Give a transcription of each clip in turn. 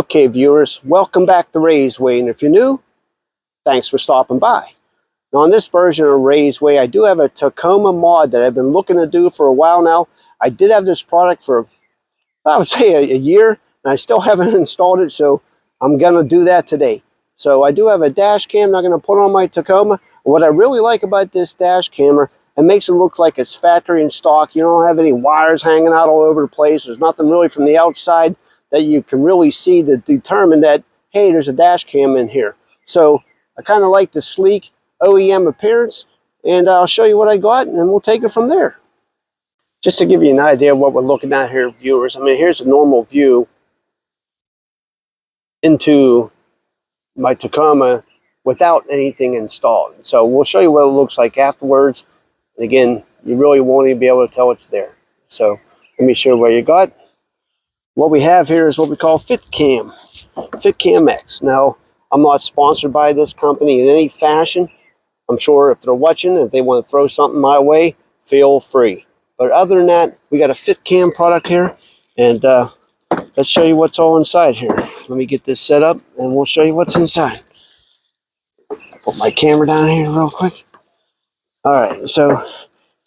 Okay, viewers, welcome back to Ray's Way, and if you're new, thanks for stopping by. Now, on this version of Ray's Way, I do have a Tacoma mod that I've been looking to do for a while now. I did have this product for, I would say, a year, and I still haven't installed it, so I'm going to do that today. So I do have a dash cam I'm going to put on my Tacoma. What I really like about this dash camera, it makes it look like it's factory in stock. You don't have any wires hanging out all over the place. There's nothing really from the outside that you can really see to determine that, hey, there's a dash cam in here. So I kind of like the sleek OEM appearance, and I'll show you what I got, and then we'll take it from there. Just to give you an idea of what we're looking at here, viewers, I mean, here's a normal view into my Tacoma without anything installed. So we'll show you what it looks like afterwards. And again, you really won't even be able to tell it's there. So let me show you what you got. What we have here is what we call FitcamX. Now, I'm not sponsored by this company in any fashion. I'm sure if they're watching, if they want to throw something my way, feel free. But other than that, we got a FitCam product here, and let's show you what's all inside here. Let me get this set up, and we'll show you what's inside. Put my camera down here real quick. All right, so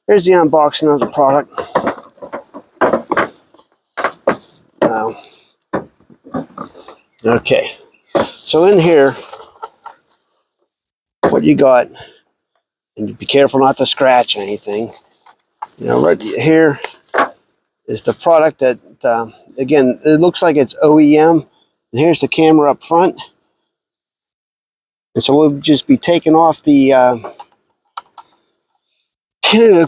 here's the unboxing of the product. Okay, so in here, what you got, and be careful not to scratch anything. You know, right here is the product that, again, it looks like it's OEM. And here's the camera up front. And so we'll just be taking off the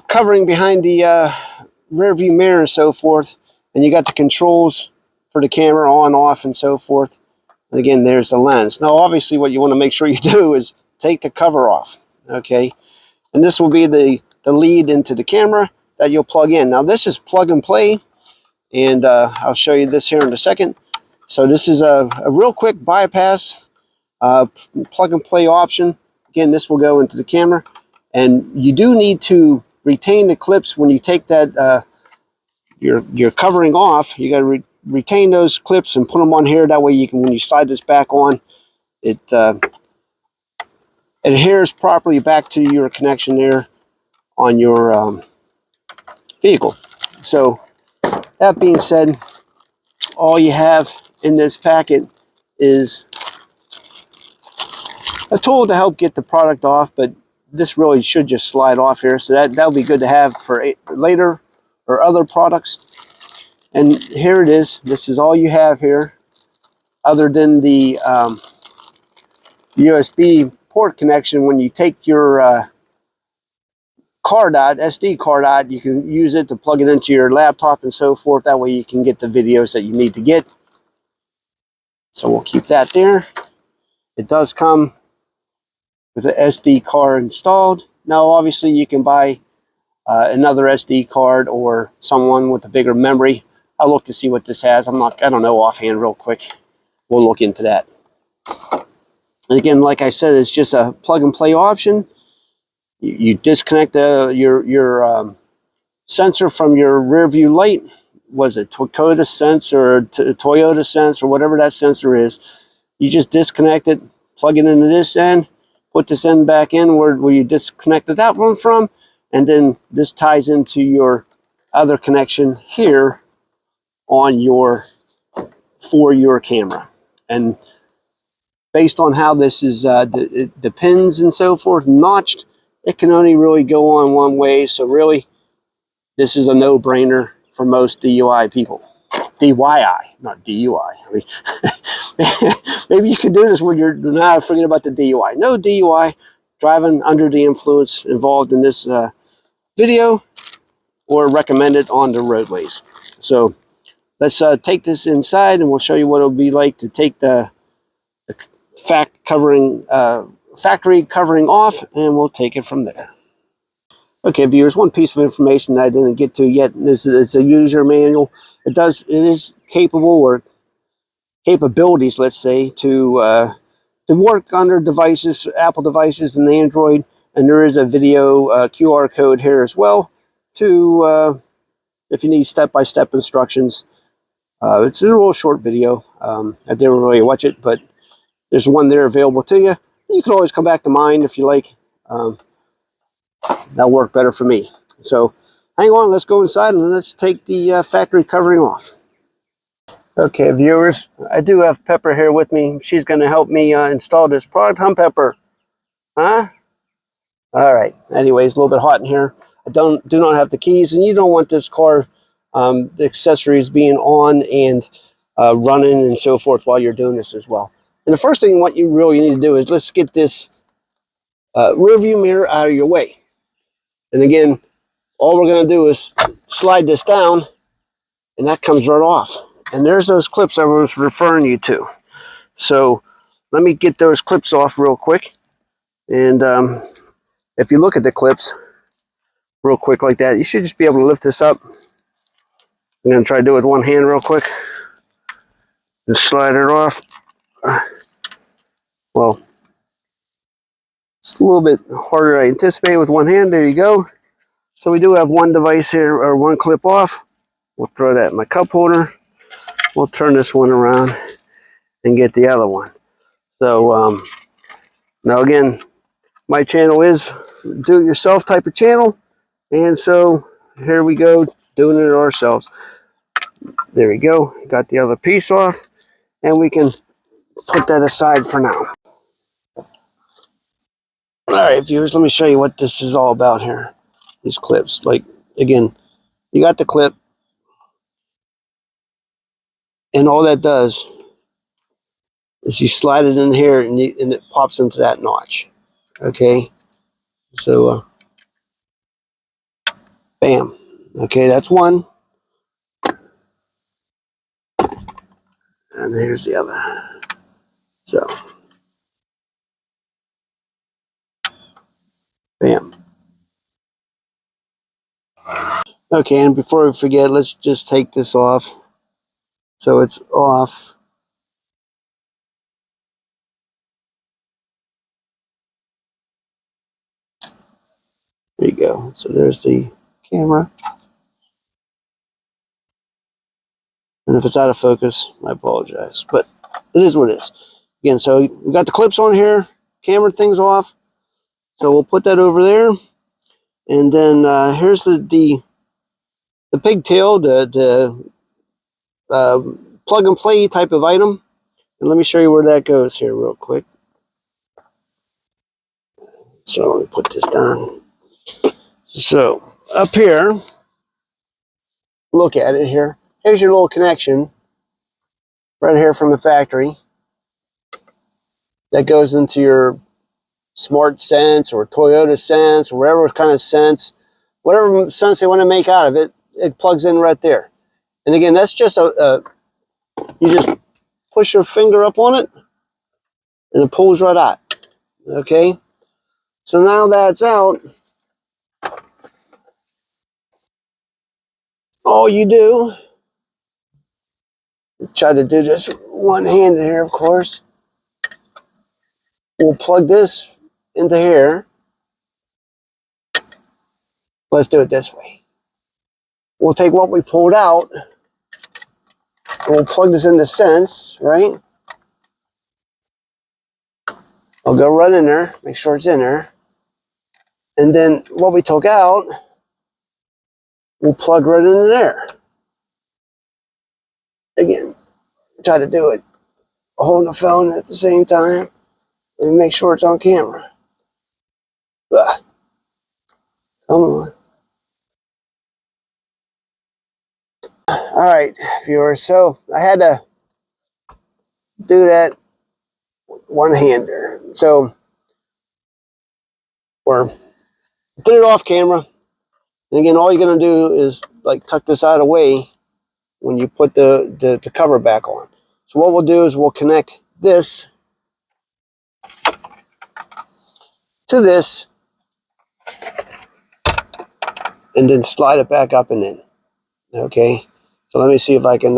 covering behind the rear view mirror and so forth. And you got the controls for the camera on, off, and so forth. And again, there's the lens. Now, obviously, what you want to make sure you do is take the cover off, okay? And this will be the lead into the camera that you'll plug in. Now, this is plug and play, and I'll show you this here in a second. So this is a real quick bypass plug and play option. Again, this will go into the camera, and you do need to retain the clips when you take that your covering off. You got to retain those clips and put them on here. That way you can, when you slide this back on, it adheres properly back to your connection there on your vehicle. So that being said, all you have in this packet is a tool to help get the product off, but this really should just slide off here. So that'll be good to have for later or other products. And here it is. This is all you have here, other than the USB port connection. When you take your card out, SD card out, you can use it to plug it into your laptop and so forth. That way you can get the videos that you need to get. So we'll keep that there. It does come with an SD card installed. Now, obviously, you can buy another SD card or someone with a bigger memory. I'll look to see what this has. I don't know offhand real quick. We'll look into that. And again, like I said, it's just a plug and play option. You disconnect your sensor from your rear view light. Was it Toyota Sense or Toyota Sense or whatever that sensor is? You just disconnect it, plug it into this end, put this end back in where you disconnected that one from, and then this ties into your other connection here on for your camera. And based on how this is the pins and so forth notched, it can only really go on one way. So really, this is a no-brainer for most DUI people. DYI, not DUI. I mean, maybe you can do this when you're not forgetting about the DUI. No DUI, driving under the influence involved in this video, or recommended on the roadways. So let's take this inside, and we'll show you what it'll be like to take the factory covering off, and we'll take it from there. Okay, viewers, one piece of information that I didn't get to yet. This is a user manual. It is capable, or capabilities, let's say, to work under devices, Apple devices and Android. And there is a video QR code here as well to if you need step-by-step instructions. It's a real short video. I didn't really watch it, but there's one there available to you. You can always come back to mine if you like. That'll work better for me. So hang on, let's go inside and let's take the factory covering off. Okay, viewers, I do have Pepper here with me. She's going to help me install this product. Huh, Pepper? Huh? All right. Anyways, a little bit hot in here. I do not have the keys, and you don't want this car, the accessories being on and running and so forth while you're doing this as well. And the first thing what you really need to do is let's get this rear view mirror out of your way. And again, all we're going to do is slide this down, and that comes right off. And there's those clips I was referring you to. So let me get those clips off real quick. And if you look at the clips real quick like that, you should just be able to lift this up. I'm going to try to do it with one hand real quick. Just slide it off. Well, it's a little bit harder than I anticipated with one hand. There you go. So we do have one device here, or one clip off. We'll throw that in my cup holder. We'll turn this one around and get the other one. So now again, my channel is do-it-yourself type of channel, and so here we go, doing it ourselves. There we go. Got the other piece off, and we can put that aside for now. All right, viewers, let me show you what this is all about here. These clips, like again, you got the clip, and all that does is you slide it in here, and it pops into that notch. Okay, so bam. Okay, that's one, and here's the other. So bam. Okay, and before we forget, let's just take this off. So it's off. There you go. So there's the camera. And if it's out of focus, I apologize. But it is what it is. Again, so we got the clips on here. Camera thing's off. So we'll put that over there. And then here's the pigtail, the plug and play type of item. And let me show you where that goes here real quick. So let me put this down. So up here, look at it here. Here's your little connection right here from the factory that goes into your Smart Sense or Toyota Sense or whatever kind of sense, whatever sense they want to make out of it, it plugs in right there. And again, that's just you just push your finger up on it and it pulls right out. Okay, so now that's out, all you do, try to do this one-handed here, of course. We'll plug this into here. Let's do it this way. We'll take what we pulled out and we'll plug this into Sense, right? I'll go right in there, make sure it's in there. And then what we took out, we'll plug right into there. Again, try to do it holding the phone at the same time and make sure it's on camera. Ugh. Come on. All right, viewers, so I had to do that one-hander. So, or did it off camera. And again, all you're going to do is like tuck this out of the way when you put the cover back on. So what we'll do is we'll connect this to this and then slide it back up and in. Okay, so let me see if I can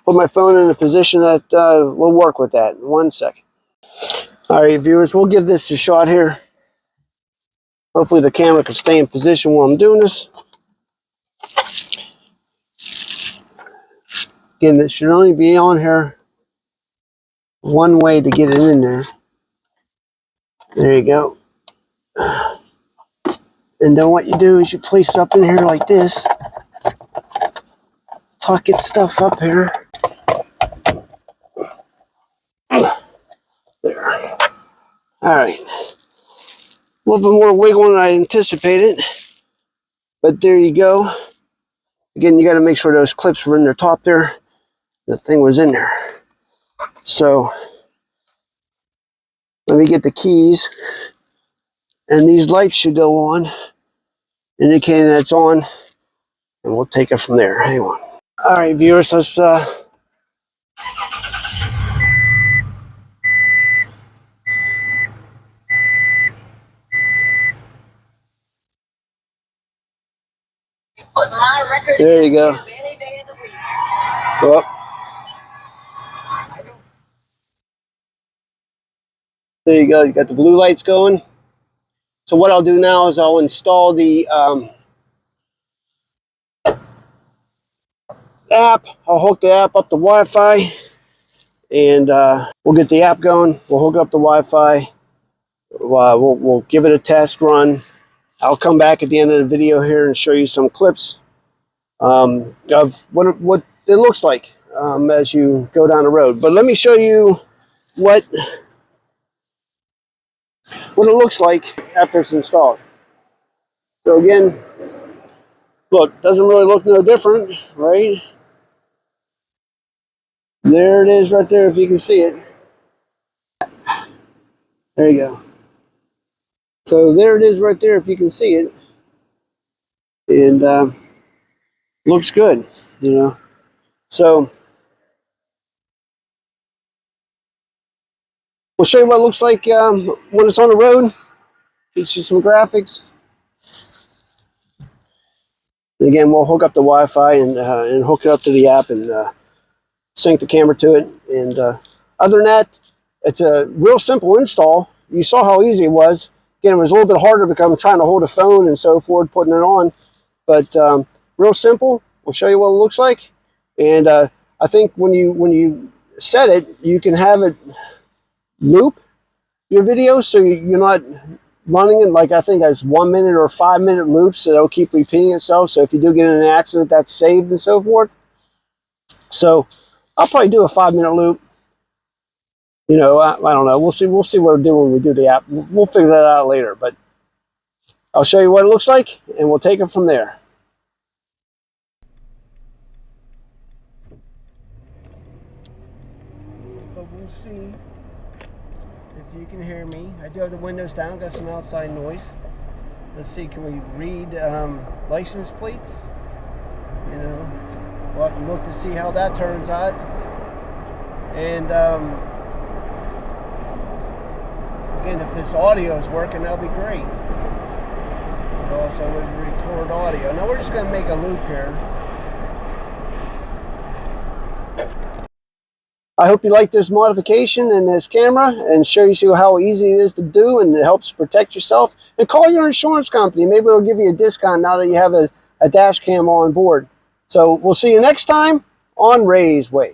put my phone in a position that will work with that in 1 second. All right, viewers, we'll give this a shot here. Hopefully the camera can stay in position while I'm doing this. Again, it should only be on here one way to get it in there. There you go. And then what you do is you place it up in here like this. Tuck its stuff up here. There. Alright. A little bit more wiggle than I anticipated. But there you go. Again, you got to make sure those clips were in their top there. The thing was in there. So, let me get the keys. And these lights should go on, indicating that it's on. And we'll take it from there. Hang on. Alright, viewers, let's there you go. Well, there you go. You got the blue lights going. So what I'll do now is I'll install the app. I'll hook the app up to Wi-Fi, and we'll get the app going. We'll hook up the Wi-Fi. We'll give it a test run. I'll come back at the end of the video here and show you some clips of what it looks like as you go down the road. But let me show you what it looks like after it's installed. So again, look, doesn't really look no different, right? There it is right there if you can see it. There you go. So there it is right there if you can see it. And looks good, you know. So we'll show you what it looks like when it's on the road. Get you some graphics. And again, we'll hook up the Wi-Fi and hook it up to the app and sync the camera to it. And other than that, it's a real simple install. You saw how easy it was. Again, it was a little bit harder because I'm trying to hold a phone and so forth, putting it on. But real simple. We'll show you what it looks like. And I think when you set it, you can have it loop your video, so you're not running it like, I think that's 1 minute or 5 minute loops, so it'll keep repeating itself. So if you do get in an accident, that's saved and so forth. So I'll probably do a 5 minute loop. You know, I don't know. We'll see what it'll do when we do the app. We'll figure that out later. But I'll show you what it looks like, and we'll take it from there. But we'll see if you can hear me. I do have the windows down. Got some outside noise. Let's see. Can we read license plates? You know, we'll have to look to see how that turns out. And again, if this audio is working, that'll be great. It also would record audio. Now we're just going to make a loop here. I hope you like this modification and this camera, and shows you how easy it is to do, and it helps protect yourself. And call your insurance company. Maybe it'll give you a discount now that you have a dash cam on board. So we'll see you next time on Ray's Way.